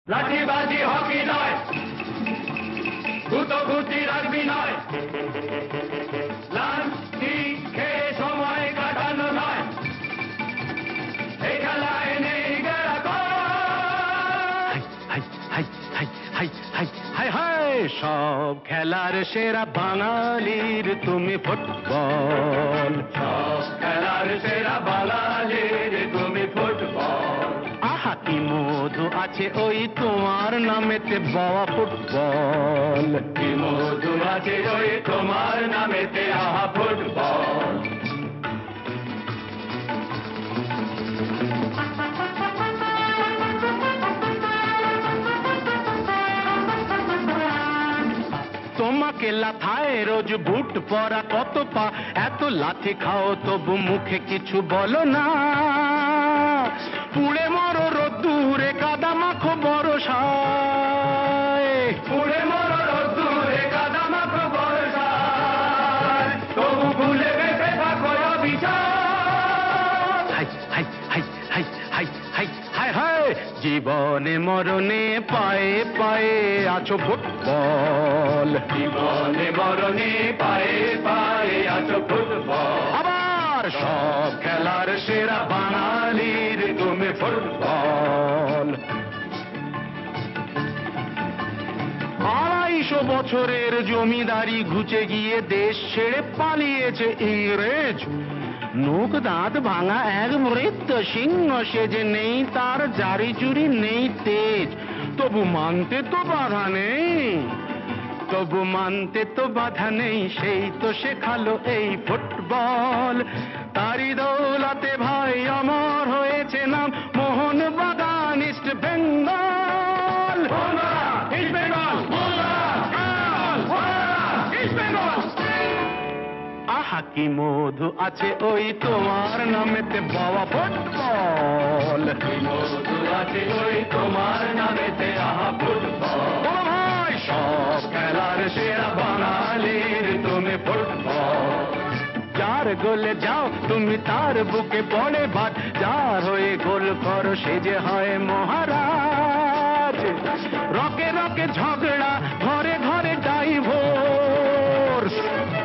লাঠিবাজি hockey নয়, গুতোগুতি rugby নয়, লাঠি খেয়ে সময় কাটানো নয়, এই খেলায় নেই সব খেলার সেরা বাঙালির তুমি ফুটবল। সব খেলার সেরা বাঙালির তুমি ফুটবল। আহা কি মধু আছে ওই তোমার নামেতে বাবা ফুটবল। কি মধু আছে ওই তোমার নামেতে আহা ফুটবল। তোমাকে লাথায় রোজ বুট পরা কত পা, এত লাথি খাও তবু মুখে কিছু বলো না। পুড়ে মরো রোদ্দুরে কাদা মাখো বরসায়, পুড়ে মরো রোদ্দুরে কাদা মাখো বর্ষায়, তবু ভুলে বেঁচে থাকো অবিচার। হাই হাই হাই হাই হাই হাই হাই হাই জীবনে মরণে পায়ে পায়ে আছো ফুটবল। জীবনে মরণে পায়ে পায়ে আছো ফুটবল। আবার সব খেলার সেরা বাঙালির তুমি ফুটবল। 250 বছরের জমিদারি ঘুচে গিয়ে দেশ ছেড়ে পালিয়েছে ইংরেজ। মুখ দাঁত ভাঙা এক মৃত্য সিংহ সেজে, নেই তার জারি জুরি নেই তেজ, তবু মানতে তো বাধা নেই, তবু মানতে তো বাধা নেই, সেই তো শেখালো এই ফুটবল। তারি দৌলতে ভাই অমর হয়েছে নাম Mohun Bagan east Bengal. East Bengal, east Bengal. আহা কি মধু আছে ওই তোমার নামেতে বাবা ফুটবল। কি মধু আছে ওই তোমার নামেতে আহা ফুটবল। ও ভাই সব খেলার সেরা বাঙালির তুমি ফুটবল। যার গোলে যাও তুমি তার বুকে পড়ে ভাত, যার হয়ে গোল করো সে যে হয় মহারাজ। রকে রকে ঝগড়া ঘরে ঘরে ডাইভোর্স,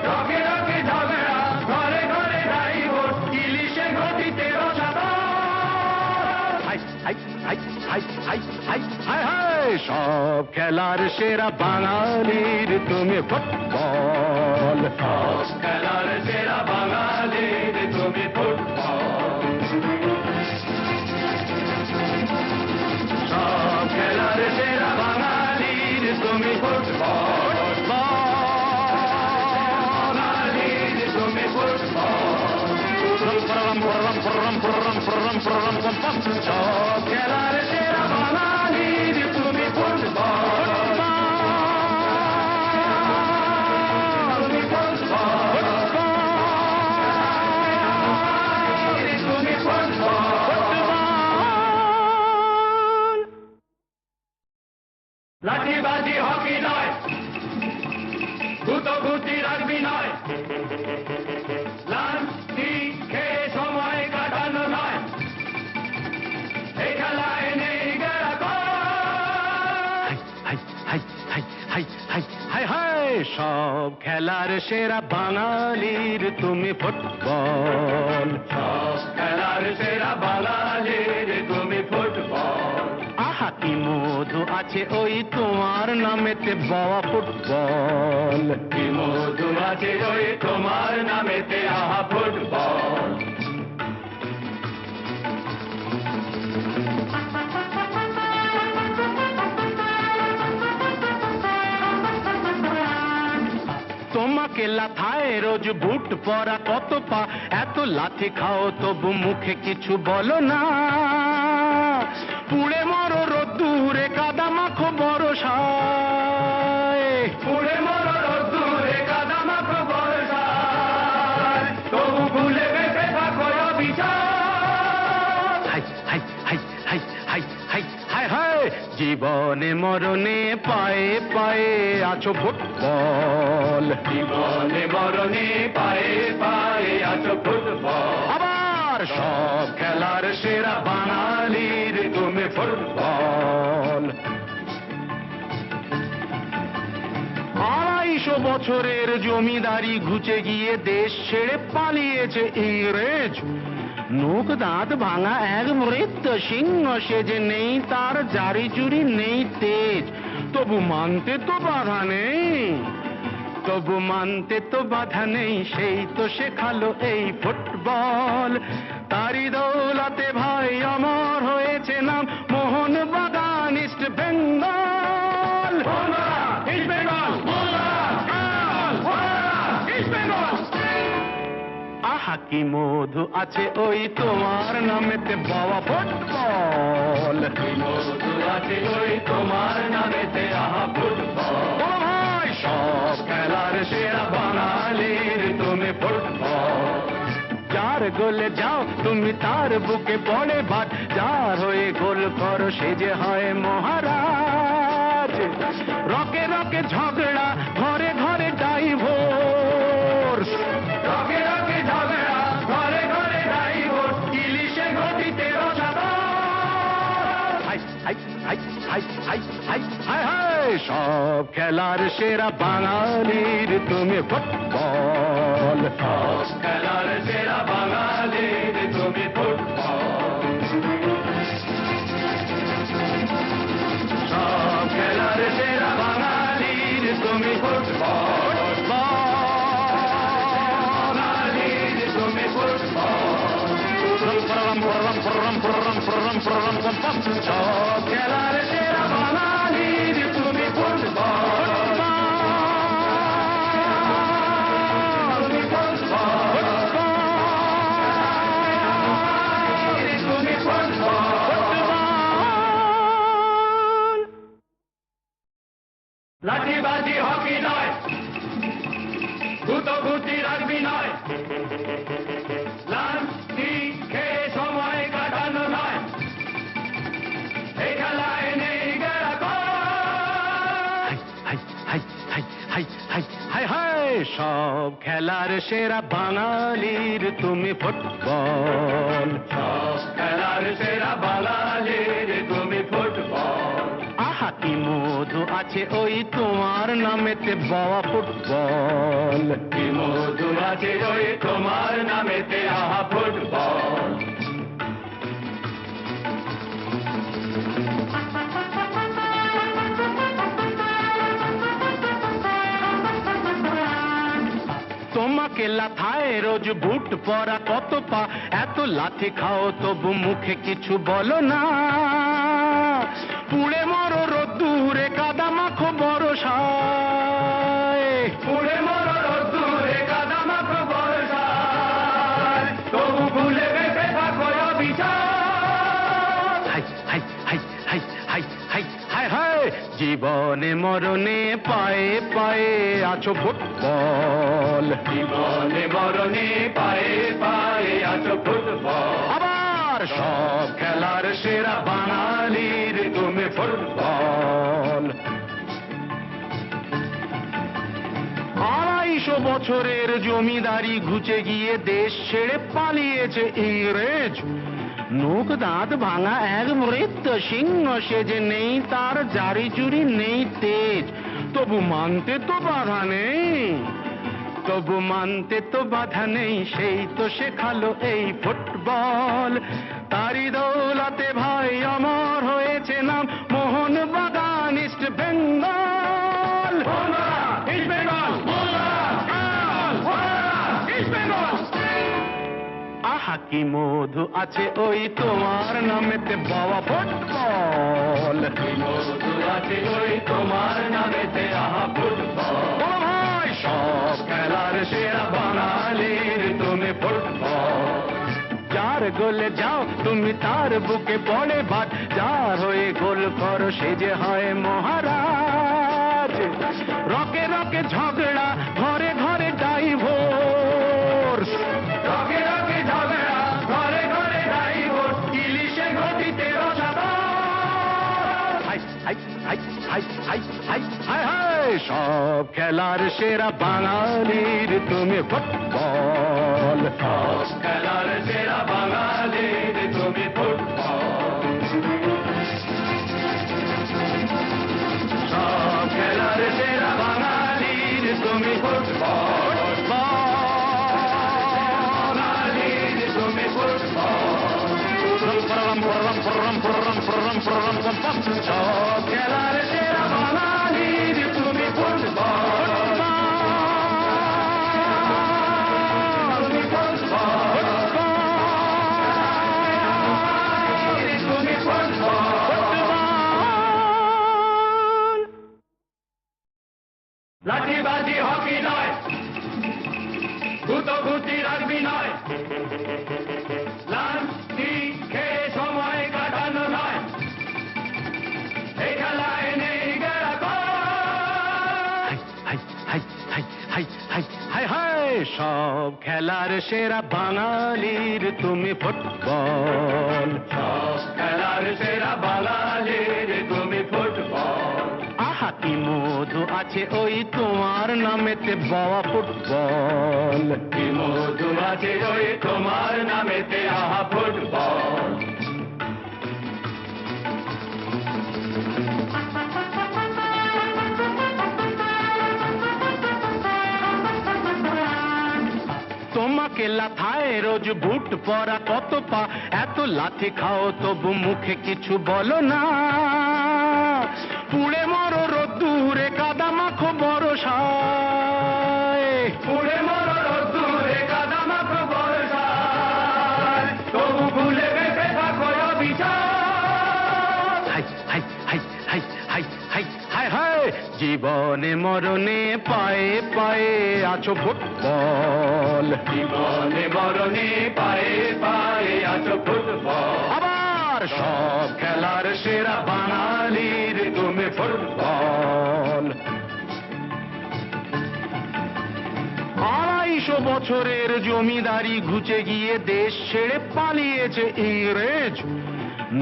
রকে রকে ঝগড়া ঘরে ঘরে ডাইভোর্স, ইলিশে গতিতে রসাতল। হাই হাই হাই হাই হাই হাই হাই হাই সব খেলার সেরা বাঙালির তুমি ফুটবল। সব খেলার সেরা বাঙালির তুমি ফুটবল। সব খেলার সেরা বাঙালির তুমি ফুটবল। বাঙালির তুমি ফুটবল। সব খেলার সেরা বাঙালির তুমি ফুটবল। তুমি ফুটবল। তুমি ফুটবল। লাঠিবাজি হকি নয়, গুতোগুতি রাগবি নয়, লাঠি খেয়ে সময় কাটানো নয়, এই খেলায় নেই হাই হাই হাই হাই হাই হাই হাই সব খেলার সেরা বাঙালির তুমি ফুটবল। সব খেলার সেরা বাঙালির তুমি ফুটবল। আহা কি মধু আছে ওই তোমার নামেতে বাবা ফুটবল। কি মধু আছে ওই তোমার নামেতে আহা ফুটবল। তোমাকে লাথায় রোজ বুট পরা কত পা, এত লাথি খাও তবু মুখে কিছু বলো না। পুড়ে মরো রোদ্দুরে কাদা মাখো বরসায়, পুড়ে মরো রোদ্দুরে কাদা মাখো বর্ষায়, তবু ভুলে বেঁচে থাকো অবিচার। হাই হাই হাই হাই হাই হাই হাই হাই জীবনে মরণে পায়ে পায়ে আছো ফুটবল। জীবনে মরণে পায়ে পায়ে আছো ফুটবল। আবার সব খেলার সেরা বাঙালির তুমি ফুটবল। বছরের জমিদারি ঘুচে গিয়ে দেশ ছেড়ে পালিয়েছে ইংরেজ। নোক দাঁত ভাঙা এক মৃত সিংহ, সে যে নেই তার জারি জুরি নেই তেজ, তবু মানতে তো বাধা নেই, তবু মানতে তো বাধা নেই, সেই তো শেখালো এই ফুটবল। তারি দৌলতে ভাই অমর হয়েছে নাম মোহনবাগান ইস্ট বেঙ্গল। আহা কি মধু আছে ওই তোমার নামেতে বাবা ফুটবল, কি মধু আছে ওই তোমার নামেতে আহা ফুটবল। ও ভাই সব খেলার সেরা বাঙালির তুমি ফুটবল। যার গোলে যাও তুমি তার বুকে পড়ে ভাত, যার হয়ে গোল করো সে যে হয় মহারাজ। রকে রকে ঝগড়া ঘরে ঘরে ডাইভোর্স, রকে রকে ঝগড়া ঘরে ঘরে ডাইভোর্স, ইলিশে গতিতে রসাতল। হাই হাই হাই হাই হাই হাই হাই হাই, সব খেলার সেরা বাঙালির তুমি ফুটবল। সব খেলার সেরা বাঙালির তুমি ফুটবল। সব খেলার সেরা বাঙালির তুমি ফুটবল। বাঙালির তুমি ফুটবল। সব খেলার সেরা বাঙালির তুমি ফুটবল। লাঠিবাজি হকি নয়, গুতোগুতি রাগবি নয়, লাঠি খেয়ে সময় কাটানো নয়, এই খেলায় নেই গেরাকল। হাই হাই হাই হাই হাই হাই হাই, সব খেলার সেরা বাঙালির তুমি ফুটবল। সব খেলার সেরা বাঙালির তুমি ফুটবল। আহা কি মধু আছে ওই তোমার নামেতে বাবা ফুটবল। কি মধু আছে ওই তোমার নামেতে আহা ফুটবল। তোমাকে লাথায় রোজ বুট পরা কত পা, এত লাথি খাও তবু মুখে কিছু বলো না। পুড়ে মরো রোদ্দুরে কাদা মাখো বরসায়, পুড়ে মরো রোদ্দুরে কাদা মাখো বর্ষায়, তবু ভুলে বেঁচে থাকো অবিচার। হাই হাই হাই হাই হাই হাই হাই হাই, জীবনে মরণে পায়ে পায়ে আছো ফুটবল। জীবনে মরণে পায়ে পায়ে আছো ফুটবল। আবার সব খেলার সেরা বাঙালির তুমি ফুটবল। 250 বছরের জমিদারি ঘুচে গিয়ে দেশ ছেড়ে পালিয়েছে ইংরেজ। নোক দাঁত ভাঙা এক মৃত সিংহ, সে যে নেই তার জারি জুরি নেই তেজ, তবু মানতে তো বাধা নেই, তবু মানতে তো বাধা নেই, সেই তো শেখালো এই ফুটবল। তারি দৌলতে ভাই অমর হয়েছে নাম Mohun Bagan east Bengal. East Bengal, east Bengal. আহা কি মধু আছে ওই তোমার নামেতে বাবা ফুটবল। কি মধু আছে ওই তোমার নামেতে আহা ফুটবল। ও ভাই সব খেলার সেরা বাঙালির তুমি ফুটবল। যার গোলে যাও তুমি তার বুকে পড়ে ভাত, যার হয়ে গোল করো সে যে হয় মহারাজ। রকে রকে ঝগড়া ঘরে ঘরে ডাইভোর্স, রকে রকে ঝগড়া ঘরে ঘরে ডাইভোর্স, ইলিশে গতিতে রসাতল। হাই হাই হাই হাই হাই হাই হাই হাই, সব খেলার সেরা বাঙালির তুমি ফুটবল। সব খেলার সেরা বাঙালির তুমি ফুটবল। সব খেলার সেরা বাঙালির তুমি ফুটবল, বাঙালির তুমি ফুটবল। সব খেলার সেরা বাঙালির তুমি ফুটবল, তুমি ফুটবল, তুমি ফুটবল। লাঠিবাজি হকি নয়, গুতোগুতি রাগবি নয়, লাঠি খেয়ে সময় কাটানো নয়, এই খেলায় নেই সব খেলার সেরা বাঙালির তুমি ফুটবল, সব খেলার সেরা বাঙালির তুমি ফুটবল। আহা কি মধু আছে ওই তোমার নামেতে বাবা ফুটবল, কি মধু আছে ওই তোমার নামেতে আহা ফুটবল। তোমাকে লাথায় রোজ বুট পরা কত পা, এত লাথি খাও তবু মুখে কিছু বলো না, পুড়ে মরো রোদ্দুরে কাদা মাখো বরসায়, পুড়ে মরো রোদ্দুরে কাদা মাখো বরসায়, তবু ভুলে বেঁচে থাকো অবিচার। হাই হাই হাই হাই হাই হাই হাই হাই জীবনে মরণে পায়ে পায়ে আছো ফুটবল, জীবনে মরণে পায়ে পায়ে আছো ফুটবল। আবার সব খেলার সেরা বাঙালির তুমি ফুটবল। 250 বছরের জমিদারি ঘুচে গিয়ে দেশ ছেড়ে পালিয়েছে ইংরেজ,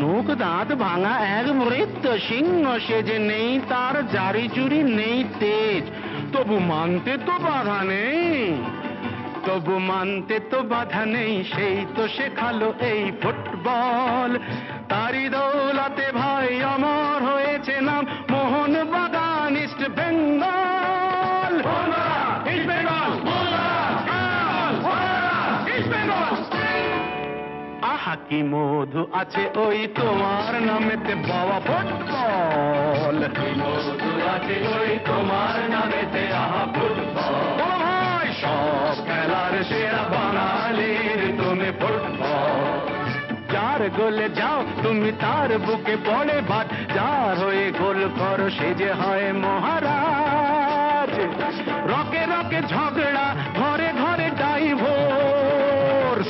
নোক দাঁত ভাঙা এক মৃত সিংহ সেজে, নেই তার জারি চুরি নেই তেজ, তবু মানতে তো বাধা নেই, তবু মানতে তো বাধা নেই, সেই তো শেখালো এই ফুটবল। তারি দৌলাতে ভাই অমর হয়েছে নাম মোহন বাগান east Bengal, east Bengal, east Bengal. আহা কি মধু আছে ওই তোমার নামেতে বাবা ফুটবল, কি মধু আছে ওই তোমার নামেতে আহা ফুটবল। ভাই সব খেলার সেরা বাঙালির তুমি ফুটবল, যার গোলে যাও তুমি তার বুকে পড়ে ভাত, যার হয়ে গোল করো সে যে হয় মহারাজ, রকে রকে ঝগড়া ঘরে ঘরে ডাইভোর্স,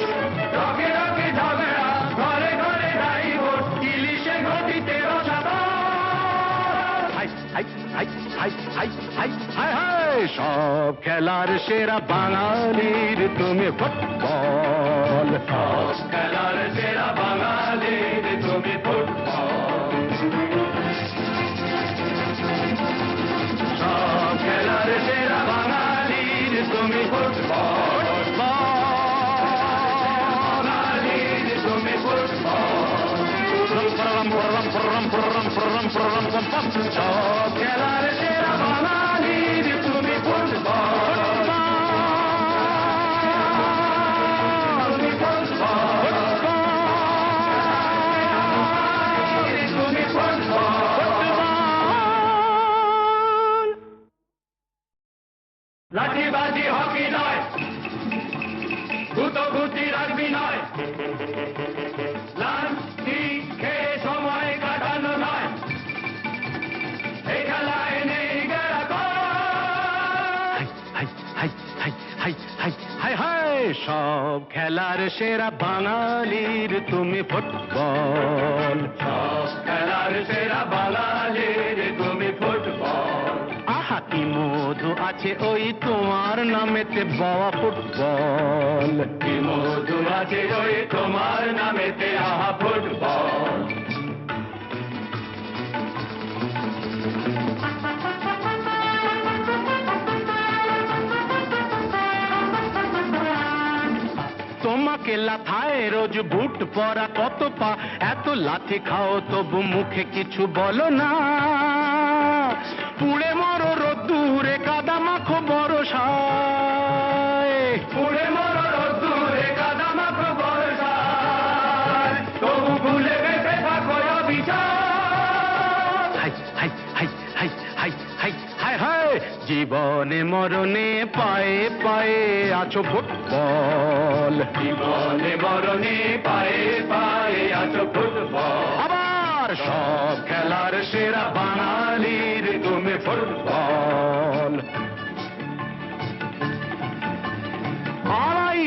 রকে রকে ঝগড়া ঘরে ঘরে ডাইভোর্স, ইলিশে ঘটিতে রসাতল। হাই হাই হাই হাই হাই হাই হাই হাই সব খেলার সেরা বাঙালির তুমি ফুটবল, সব খেলার সেরা বাঙালির তুমি ফুটবল, সব খেলার সেরা বাঙালির তুমি ফুটবল, বাঙালির তুমি ফুটবল। সব খেলার সেরা বাঙালির তুমি ফুটবল, তুমি ফুটবল, তুমি ফুটবল। লাঠিবাজি হকি নয়, গুতোগুতি রাগবি নয়, লাঠি খেয়ে সময় কাটানো নয়, এই খেলায় নেই সব খেলার সেরা বাঙালির তুমি ফুটবল, সব খেলার সেরা বাঙালির তুমি ফুটবল। আহা কি মধু আছে ওই তোমার নামেতে বাবা ফুটবল, কি মধু আছে ওই তোমার নামেতে আহা ফুটবল। তোমাকে লাথায় রোজ বুট পরা কত পা, এত লাথি খাও তবু মুখে কিছু বলো না, পুড়ে মরো রোদ্দুরে কাদা মাখো বরসায়, বর্ষায় পুড়ে মরো রোদ্দুরে কাদা মাখো বর্ষায় তবু ভুলে বেঁচে থাকো অবিচার হাই হাই হাই হাই হাই হাই হাই হাই জীবনে মরণে পায়ে পায়ে আছো ফুটবল জীবনে মরণে পায়ে পায়ে আছো ফুটবল আবার সব খেলার সেরা বাঙালির তুমি ফুটবল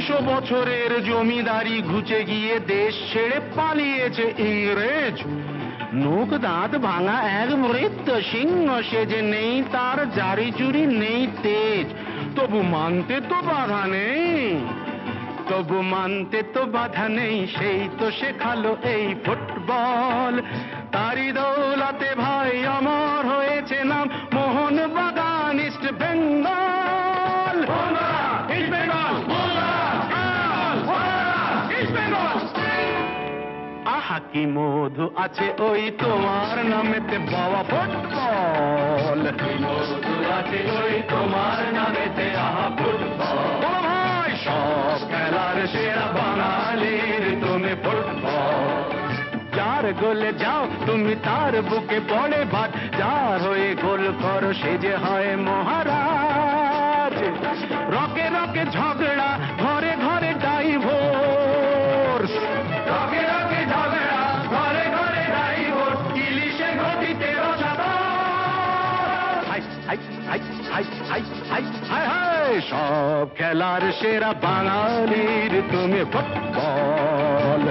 250 বছরের জমিদারি ঘুচে গিয়ে দেশ ছেড়ে পালিয়েছে ইংরেজ নোক দাঁত ভাঙা এক মৃত সিংহ সেজে নেই তার জারি চুরি নেই তেজ তবু মানতে তো বাধা নেই তবু মানতে তো বাধা নেই সেই তো শেখালো এই ফুটবল তারি দৌলাতে ভাই অমর হয়েছে নাম মোহন বাগান ইস্ট বেঙ্গল আহা কি মধু আছে ওই তোমার নামেতে বাবা ফুটবল মধু আছে ওই তোমার নামেতে আহা ফুটবল ও ভাই সব খেলার সেরা বাঙালির তুমি ফুটবল যার গোলে যাও তুমি তার বুকে পড়ে ভাত যার হয়ে গোল করো সে যে হয় মহারাজ রকে রকে ঝগড়া ঘরে ঘরে ডাইভোর্স রকে রকে ঝগড়া ঘরে ঘরে ডাইভোর্স ইলিশে গতিতে হাই হাই হাই হাই হাই হাই হাই হাই সব খেলার সেরা বাঙালির তুমি ফুটবল